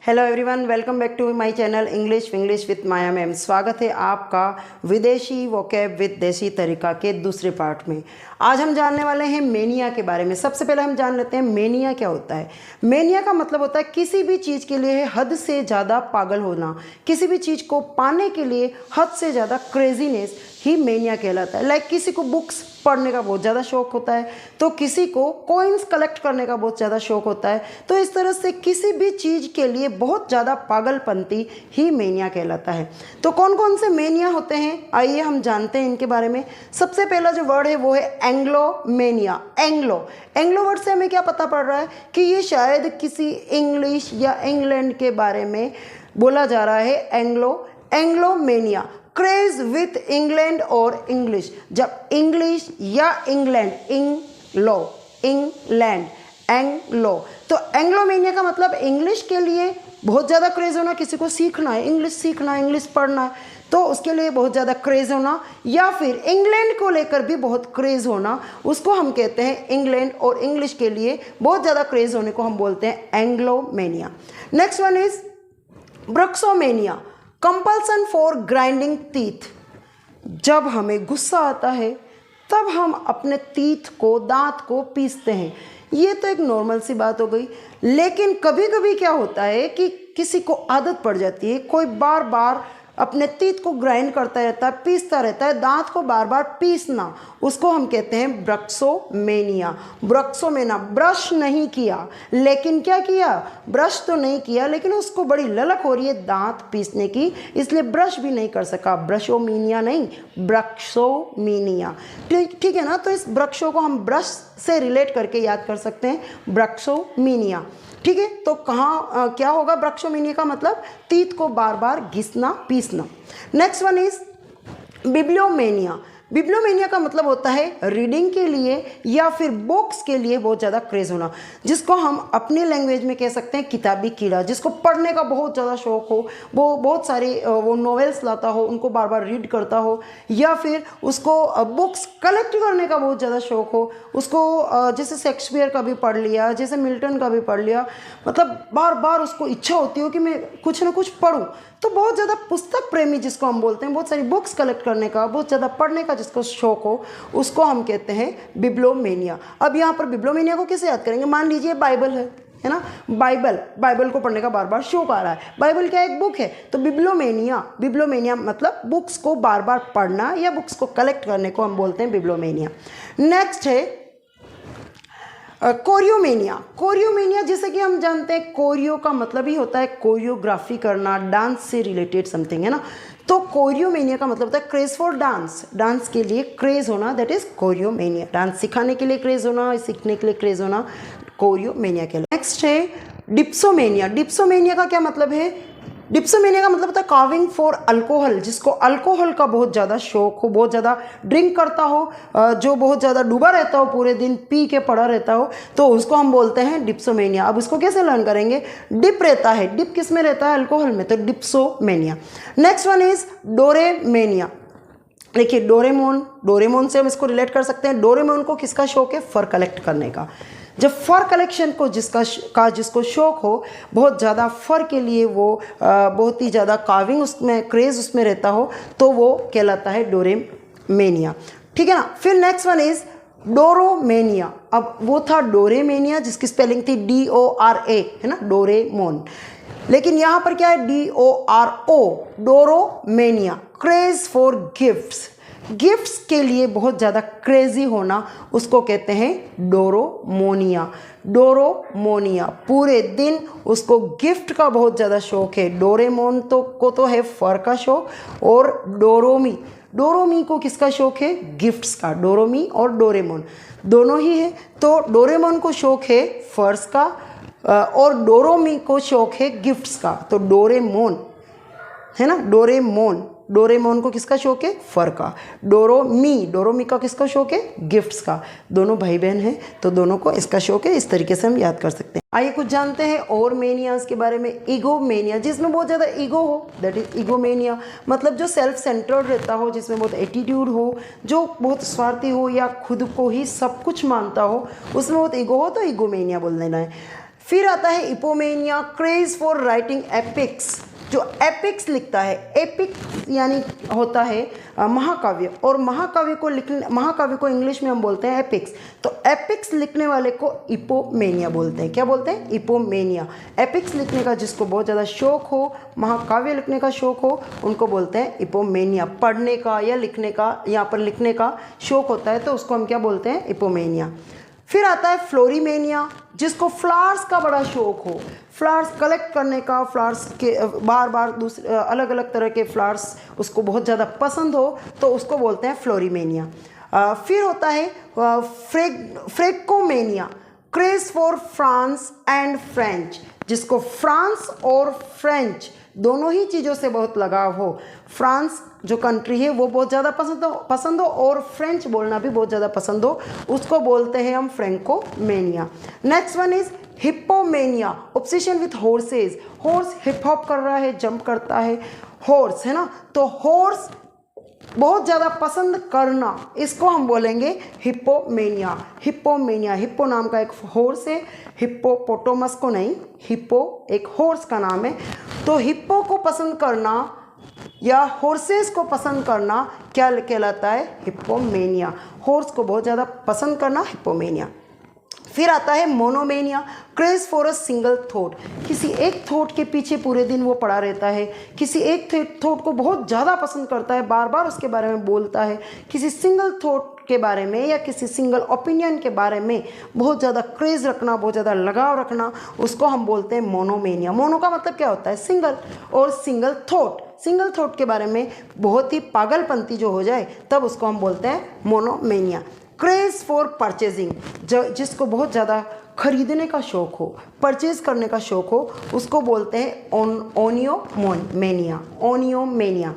Hello everyone, welcome back to my channel English with Maya ma'am. स्वागत है आपका विदेशी वोकैब विद देसी तरीका के दूसरे पार्ट में। आज हम जानने वाले हैं मेनिया के बारे में। सबसे पहले हम जान लेते हैं मेनिया क्या होता है। मेनिया का मतलब होता है किसी भी चीज़ के लिए हद से ज़्यादा पागल होना, किसी भी चीज़ को पाने के लिए हद से ज़्यादा क्रेजीनेस ही मेनिया कहलाता है। लाइक किसी को बुक्स पढ़ने का बहुत ज़्यादा शौक होता है, तो किसी को कॉइन्स कलेक्ट करने का बहुत ज़्यादा शौक होता है। तो इस तरह से किसी भी चीज़ के लिए बहुत ज़्यादा पागलपंती ही मेनिया कहलाता है। तो कौन कौन से मेनिया होते हैं, आइए हम जानते हैं इनके बारे में। सबसे पहला जो वर्ड है वो है एंग्लोमेनिया। एंग्लो वर्ड से हमें क्या पता पड़ रहा है कि ये शायद किसी इंग्लिश या इंग्लैंड के बारे में बोला जा रहा है। एंग्लोमेनिया, क्रेज विथ इंग्लैंड और इंग्लिश। जब इंग्लिश या इंग्लैंड, इंग्लैंड, एंग्लो, तो एंग्लोमेनिया का मतलब इंग्लिश के लिए बहुत ज़्यादा क्रेज होना, किसी को सीखना है, इंग्लिश सीखना है, इंग्लिश पढ़ना है, तो उसके लिए बहुत ज़्यादा क्रेज होना, या फिर इंग्लैंड को लेकर भी बहुत क्रेज होना, उसको हम कहते हैं इंग्लैंड और इंग्लिश के लिए बहुत ज़्यादा क्रेज होने को हम बोलते हैं एंग्लोमेनिया। Next one is ब्रक्सोमेनिया, compulsion for grinding teeth. जब हमें गुस्सा आता है तब हम अपने टीथ को, दांत को पीसते हैं। ये तो एक नॉर्मल सी बात हो गई, लेकिन कभी कभी क्या होता है कि किसी को आदत पड़ जाती है, कोई बार बार अपने टीथ को ग्राइंड करता रहता है, पीसता रहता है, दांत को बार बार पीसना, उसको हम कहते हैं ब्रक्सोमेनिया। ब्रक्सोमेना, ब्रश नहीं किया लेकिन क्या किया, ब्रश तो नहीं किया लेकिन उसको बड़ी ललक हो रही है दांत पीसने की, इसलिए ब्रश भी नहीं कर सका। ब्रशोमीनिया नहीं, ब्रक्सोमीनिया। ठीक है ना। तो इस ब्रक्सो को हम ब्रश से रिलेट करके याद कर सकते हैं, ब्रक्सोमीनिया। ठीक है, तो कहाँ क्या होगा ब्रक्सोमीनिया का मतलब टीथ को बार बार घिसना, पीसना। Next one is बिब्लियोमेनिया। बिब्लियोमेनिया का मतलब होता है रीडिंग के लिए या फिर बुक्स के लिए बहुत ज़्यादा क्रेज होना, जिसको हम अपनी लैंग्वेज में कह सकते हैं किताबी कीड़ा। जिसको पढ़ने का बहुत ज़्यादा शौक हो, वो बहुत सारे वो नॉवेल्स लाता हो, उनको बार बार रीड करता हो, या फिर उसको बुक्स कलेक्ट करने का बहुत ज़्यादा शौक हो, उसको जैसे शेक्सपियर का भी पढ़ लिया, जैसे मिल्टन का भी पढ़ लिया, मतलब बार बार उसको इच्छा होती हो कि मैं कुछ ना कुछ पढ़ूँ। तो बहुत ज़्यादा पुस्तक प्रेमी जिसको हम बोलते हैं, बहुत सारी बुक्स कलेक्ट करने का, बहुत ज़्यादा पढ़ने का जिसको शौक हो, उसको हम कहते हैं बिब्लियोमेनिया। अब यहाँ पर बिब्लियोमेनिया को कैसे याद करेंगे। मान लीजिए बाइबल है ना, बाइबल को पढ़ने का बार बार शौक आ रहा है। बाइबल क्या एक बुक है, तो बिब्लियोमेनिया मतलब बुक्स को बार बार पढ़ना या बुक्स को कलेक्ट करने को हम बोलते हैं बिब्लियोमेनिया। नेक्स्ट है कोरियोमेनिया, जैसे कि हम जानते हैं कोरियो का मतलब ही होता है कोरियोग्राफी करना, डांस से रिलेटेड समथिंग, है ना। तो कोरियोमेनिया का मतलब होता है क्रेज फॉर डांस के लिए क्रेज होना, दैट इज कोरियोमेनिया। डांस सिखाने के लिए क्रेज होना, सीखने के लिए क्रेज होना, कोरियोमेनिया के लिए। नेक्स्ट है डिप्सोमेनिया का क्या मतलब है। डिप्सोमेनिया का मतलब होता है कार्विंग फॉर अल्कोहल, जिसको अल्कोहल का बहुत ज़्यादा शौक हो, बहुत ज़्यादा ड्रिंक करता हो, जो बहुत ज़्यादा डूबा रहता हो, पूरे दिन पी के पड़ा रहता हो, तो उसको हम बोलते हैं डिप्सोमेनिया। अब इसको कैसे लर्न करेंगे। डिप रहता है, डिप किस में रहता है, अल्कोहल में, तो डिप्सोमेनिया। Next one is डोरेमेनिया। देखिए डोरेमोन से हम इसको रिलेट कर सकते हैं। डोरेमोन को किसका शौक है, फर कलेक्ट करने का। जब फर कलेक्शन को जिसको शौक हो, बहुत ज़्यादा फर के लिए वो बहुत ही ज़्यादा कार्विंग उसमें क्रेज उसमें रहता हो, तो वो कहलाता है डोरेमेनिया। ठीक है ना। फिर नेक्स्ट वन इज डोरोमेनिया। अब वो था डोरेमेनिया जिसकी स्पेलिंग थी DORA, है ना, डोरेमोन, लेकिन यहाँ पर क्या है DORO, डोरोमेनिया। क्रेज फॉर गिफ्ट्स के लिए बहुत ज़्यादा क्रेजी होना, उसको कहते हैं डोरोमोनिया। पूरे दिन उसको गिफ्ट का बहुत ज़्यादा शौक है। डोरेमोन को तो है फर का शौक, और डोरोमी को किसका शौक है, गिफ्ट्स का। डोरोमी और डोरेमोन दोनों ही है। तो डोरेमोन को शौक है फर्स का, और डोरोमी को शौक है गिफ्ट्स का, तो डोरेमोन, है ना, डोरेमोन को किसका शौक है, फर का। डोरोमी का किसका शौक है, गिफ्ट्स का। दोनों भाई बहन हैं, तो दोनों को इसका शौक है। इस तरीके से हम याद कर सकते हैं। आइए कुछ जानते हैं और मेनियाज के बारे में। ईगोमेनिया, जिसमें बहुत ज़्यादा ईगो हो, दैट इज ईगोमेनिया। मतलब जो सेल्फ सेंटर्ड रहता हो, जिसमें बहुत एटीट्यूड हो, जो बहुत स्वार्थी हो या खुद को ही सब कुछ मानता हो, उसमें बहुत ईगो हो, तो ईगोमेनिया बोल देना है। फिर आता है इपोमेनिया, क्रेज फॉर राइटिंग एपिक्स। जो एपिक्स लिखता है, एपिक यानी होता है महाकाव्य, और महाकाव्य को इंग्लिश में हम बोलते हैं एपिक्स। तो एपिक्स लिखने वाले को इपोमेनिया बोलते हैं। क्या बोलते हैं? इपोमेनिया। एपिक्स लिखने का जिसको बहुत ज़्यादा शौक हो, महाकाव्य लिखने का शौक हो, उनको बोलते हैं इपोमेनिया। पढ़ने का या लिखने का, यहाँ पर लिखने का शौक होता है तो उसको हम क्या बोलते हैं? इपोमेनिया। फिर आता है फ्लोरीमेनिया, जिसको फ्लावर्स का बड़ा शौक हो, फ्लावर्स कलेक्ट करने का, फ्लावर्स के बार बार दूसरे अलग अलग तरह के फ्लावर्स उसको बहुत ज़्यादा पसंद हो, तो उसको बोलते हैं फ्लोरीमेनिया। फिर होता है फ्रेकोमेनिया, craze for France and French, जिसको फ्रांस और फ्रेंच दोनों ही चीज़ों से बहुत लगाव हो। फ्रांस जो कंट्री है वो बहुत ज़्यादा पसंद हो और फ्रेंच बोलना भी बहुत ज़्यादा पसंद हो, उसको बोलते हैं हम फ्रेंकोमेनिया। Next one is हिप्पोमेनिया, obsession with horse's. Horse hip hop कर रहा है, जंप करता है, हॉर्स है ना, तो हॉर्स बहुत ज़्यादा पसंद करना, इसको हम बोलेंगे हिप्पोमेनिया। हिप्पोमेनिया, हिप्पो नाम का एक हॉर्स है, हिप्पोपोटामस को नहीं, हिप्पो एक हॉर्स का नाम है। तो हिप्पो को पसंद करना या हॉर्सेस को पसंद करना क्या कहलाता है? हिप्पोमेनिया। हॉर्स को बहुत ज़्यादा पसंद करना, हिप्पोमेनिया। फिर आता है मोनोमेनिया, craze for a single thought. किसी एक थॉट के पीछे पूरे दिन वो पड़ा रहता है, किसी एक थॉट को बहुत ज़्यादा पसंद करता है, बार बार उसके बारे में बोलता है। किसी सिंगल थॉट के बारे में या किसी सिंगल ओपिनियन के बारे में बहुत ज़्यादा क्रेज रखना, बहुत ज़्यादा लगाव रखना, उसको हम बोलते हैं मोनोमेनिया। मोनो का मतलब क्या होता है? सिंगल, और सिंगल थॉट के बारे में बहुत ही पागलपंती जो हो जाए तब उसको हम बोलते हैं मोनोमेनिया। क्रेज फॉर परचेजिंग, जिसको बहुत ज़्यादा खरीदने का शौक हो, परचेज करने का शौक हो, उसको बोलते हैं ओनियोमेनिया। ओनियोमेनिया,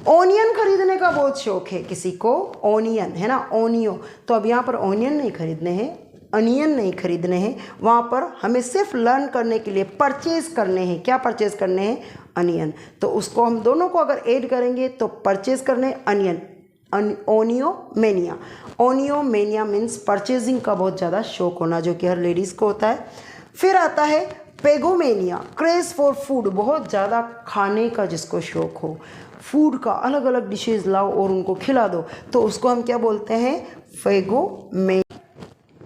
ओनियन खरीदने का बहुत शौक है किसी को, ओनियन है ना, ओनियो। तो अब यहाँ पर ओनियन नहीं खरीदने हैं, अनियन नहीं खरीदने हैं, वहाँ पर हमें सिर्फ लर्न करने के लिए परचेज करने हैं। क्या परचेज करने हैं? अनियन। तो उसको हम दोनों को अगर ऐड करेंगे तो परचेज करने अनियन, ओनियोमेनिया। ओनियोमेनिया मीन्स परचेजिंग का बहुत ज़्यादा शौक होना, जो कि हर लेडीज़ को होता है। फिर आता है पेगोमेनिया, क्रेज फॉर फूड, बहुत ज़्यादा खाने का जिसको शौक हो, फूड का अलग अलग डिशेज लाओ और उनको खिला दो, तो उसको हम क्या बोलते हैं? फेगोमेनिया।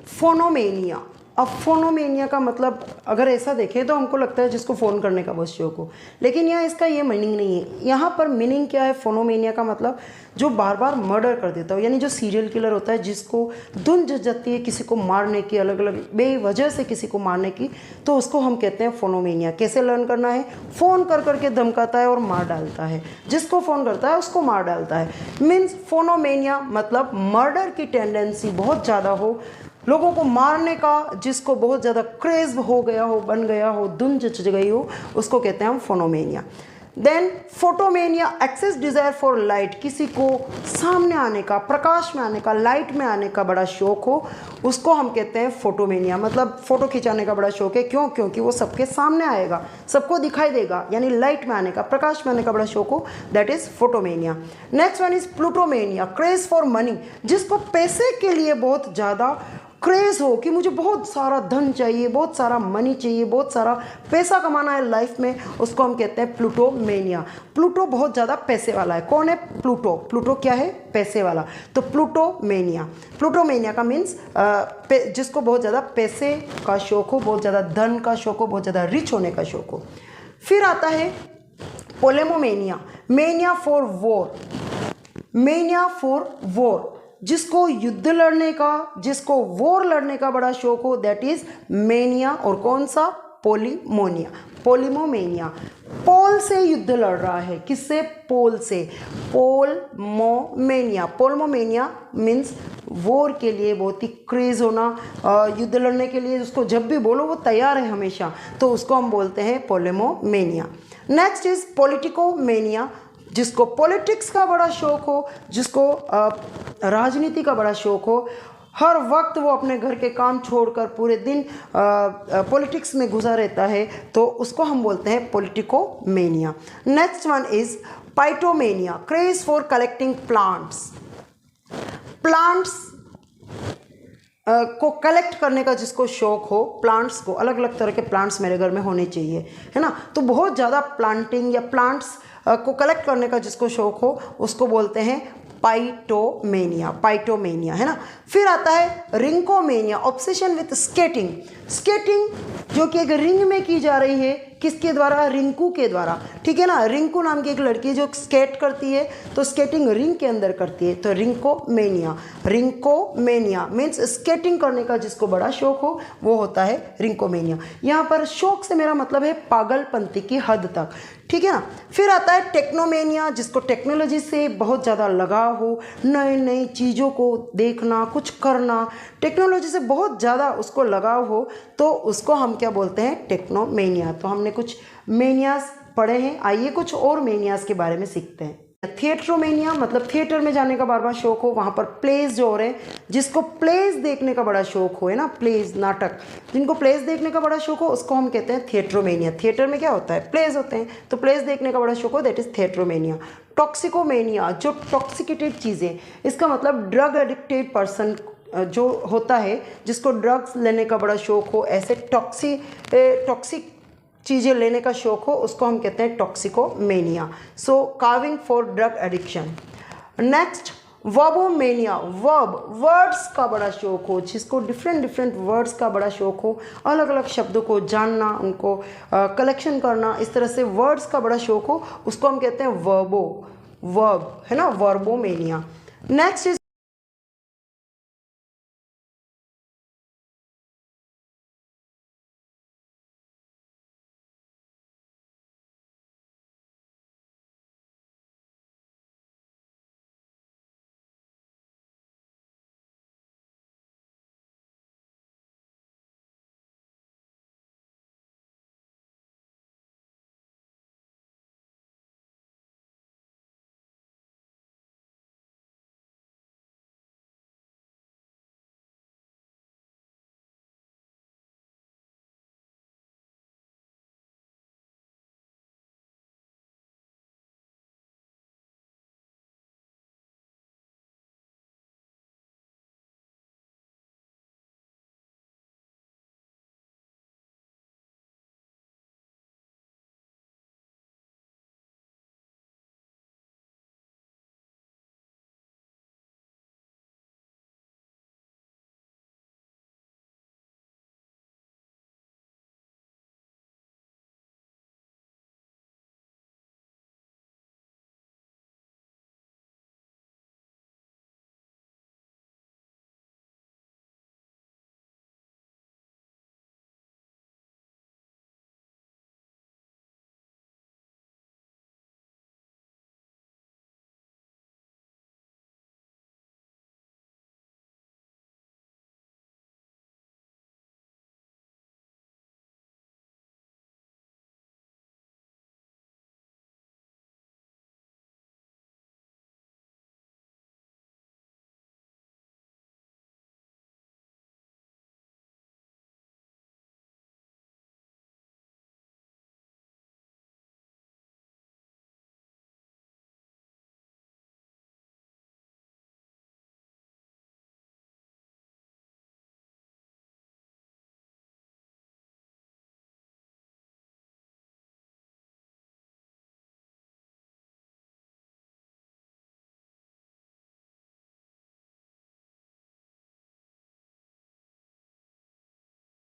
फोनोमेनिया, अब फोनोमेनिया का मतलब अगर ऐसा देखें तो हमको लगता है जिसको फ़ोन करने का बहुत शौक हो, लेकिन यहाँ इसका ये मीनिंग नहीं है। यहाँ पर मीनिंग क्या है? फोनोमेनिया का मतलब जो बार बार मर्डर कर देता हो, यानी जो सीरियल किलर होता है, जिसको धुन जच जाती है किसी को मारने की, अलग अलग बेवजह से किसी को मारने की, तो उसको हम कहते हैं फोनोमेनिया। कैसे लर्न करना है? फ़ोन कर करके धमकाता है और मार डालता है, जिसको फ़ोन करता है उसको मार डालता है। मीन्स फोनोमेनिया मतलब मर्डर की टेंडेंसी बहुत ज़्यादा हो, लोगों को मारने का जिसको बहुत ज़्यादा क्रेज हो गया हो, बन गया हो, धुन जच गई हो, उसको कहते हैं हम फोनोमेनिया। Then फोटोमेनिया, access desire for light, किसी को सामने आने का, प्रकाश में आने का, लाइट में आने का बड़ा शौक हो, उसको हम कहते हैं फोटोमेनिया। मतलब फ़ोटो खिंचाने का बड़ा शौक है, क्यों? क्योंकि वो सबके सामने आएगा, सबको दिखाई देगा, यानी लाइट में आने का, प्रकाश में आने का बड़ा शौक हो, that is फोटोमेनिया। Next one is प्लूटोमेनिया, craze for money, जिसको पैसे के लिए बहुत ज़्यादा क्रेज हो कि मुझे बहुत सारा धन चाहिए, बहुत सारा मनी चाहिए, बहुत सारा पैसा कमाना है लाइफ में, उसको हम कहते हैं प्लूटोमेनिया। प्लूटो बहुत ज़्यादा पैसे वाला है। कौन है? प्लूटो। प्लूटो क्या है? पैसे वाला। तो प्लूटोमेनिया, प्लूटोमेनिया का मीन्स जिसको बहुत ज़्यादा पैसे का शौक हो, बहुत ज़्यादा धन का शौक हो, बहुत ज़्यादा रिच होने का शौक हो। फिर आता है पोलेमोमेनिया, mania for war. Mania for war, जिसको युद्ध लड़ने का, जिसको वॉर लड़ने का बड़ा शौक हो, दैट इज मेनिया। और कौन सा? पोलिमोनिया, पोलिमोमेनिया। पोल से युद्ध लड़ रहा है, किससे? पोल से, पोलमोमेनिया। पोलमोमेनिया मीन्स वॉर के लिए बहुत ही क्रेज होना, युद्ध लड़ने के लिए उसको जब भी बोलो वो तैयार है हमेशा, तो उसको हम बोलते हैं पोलेमोमेनिया। नेक्स्ट इज पॉलिटिकोमेनिया, जिसको पॉलिटिक्स का बड़ा शौक हो, जिसको राजनीति का बड़ा शौक हो, हर वक्त वो अपने घर के काम छोड़कर पूरे दिन पॉलिटिक्स में घुसा रहता है, तो उसको हम बोलते हैं पॉलिटिकोमेनिया। Next one is पाइटोमेनिया, craze for collecting plants. Plants को कलेक्ट करने का जिसको शौक हो, प्लांट्स को, अलग अलग तरह के प्लांट्स मेरे घर में होने चाहिए, है ना। तो बहुत ज़्यादा प्लांटिंग या प्लांट्स को कलेक्ट करने का जिसको शौक हो उसको बोलते हैं पाइटोमेनिया, पाइटोमेनिया, है ना। फिर आता है रिंकोमेनिया, ऑब्सेशन विथ स्केटिंग। स्केटिंग जो कि एक रिंग में की जा रही है, किसके द्वारा? रिंकू के द्वारा, ठीक है ना। रिंकू नाम की एक लड़की जो स्केट करती है, तो स्केटिंग रिंग के अंदर करती है, तो रिंकोमेनिया। रिंकोमेनिया मीन्स स्केटिंग करने का जिसको बड़ा शौक हो वो होता है रिंकोमेनिया। यहाँ पर शौक से मेरा मतलब है पागलपंती की हद तक, ठीक है ना। फिर आता है टेक्नोमेनिया, जिसको टेक्नोलॉजी से बहुत ज़्यादा लगाव हो, नई नई चीज़ों को देखना, कुछ करना, टेक्नोलॉजी से बहुत ज़्यादा उसको लगाव हो, तो उसको हम क्या बोलते हैं? टेक्नोमेनिया। तो हमने कुछ मेनियाज पढ़े हैं, आइए कुछ और मेनियाज के बारे में सीखते हैं। थिएट्रोमेनिया मतलब थिएटर में जाने का बार बार शौक हो, वहाँ पर प्लेज जो हो रहे हैं, जिसको प्लेज देखने का बड़ा शौक हो, है ना, प्लेज नाटक, जिनको प्लेज देखने का बड़ा शौक हो उसको हम कहते हैं थिएट्रोमेनिया। थिएटर में क्या होता है? प्लेज होते हैं, तो प्लेज देखने का बड़ा शौक हो, दैट इज थिएट्रोमेनिया। टॉक्सिकोमेनिया, जो टॉक्सिकेटेड चीज़ें, इसका मतलब ड्रग एडिक्टेड पर्सन जो होता है, जिसको ड्रग्स लेने का बड़ा शौक हो, ऐसे टॉक्सिक चीज़ें लेने का शौक हो, उसको हम कहते हैं टॉक्सिकोमेनिया। सो carving for drug addiction. Next वर्बोमेनिया, words का बड़ा शौक हो, जिसको डिफरेंट वर्ड्स का बड़ा शौक हो, अलग अलग शब्दों को जानना, उनको कलेक्शन करना, इस तरह से वर्ड्स का बड़ा शौक हो, उसको हम कहते हैं वर्ब, है ना, वर्बोमेनिया। Next is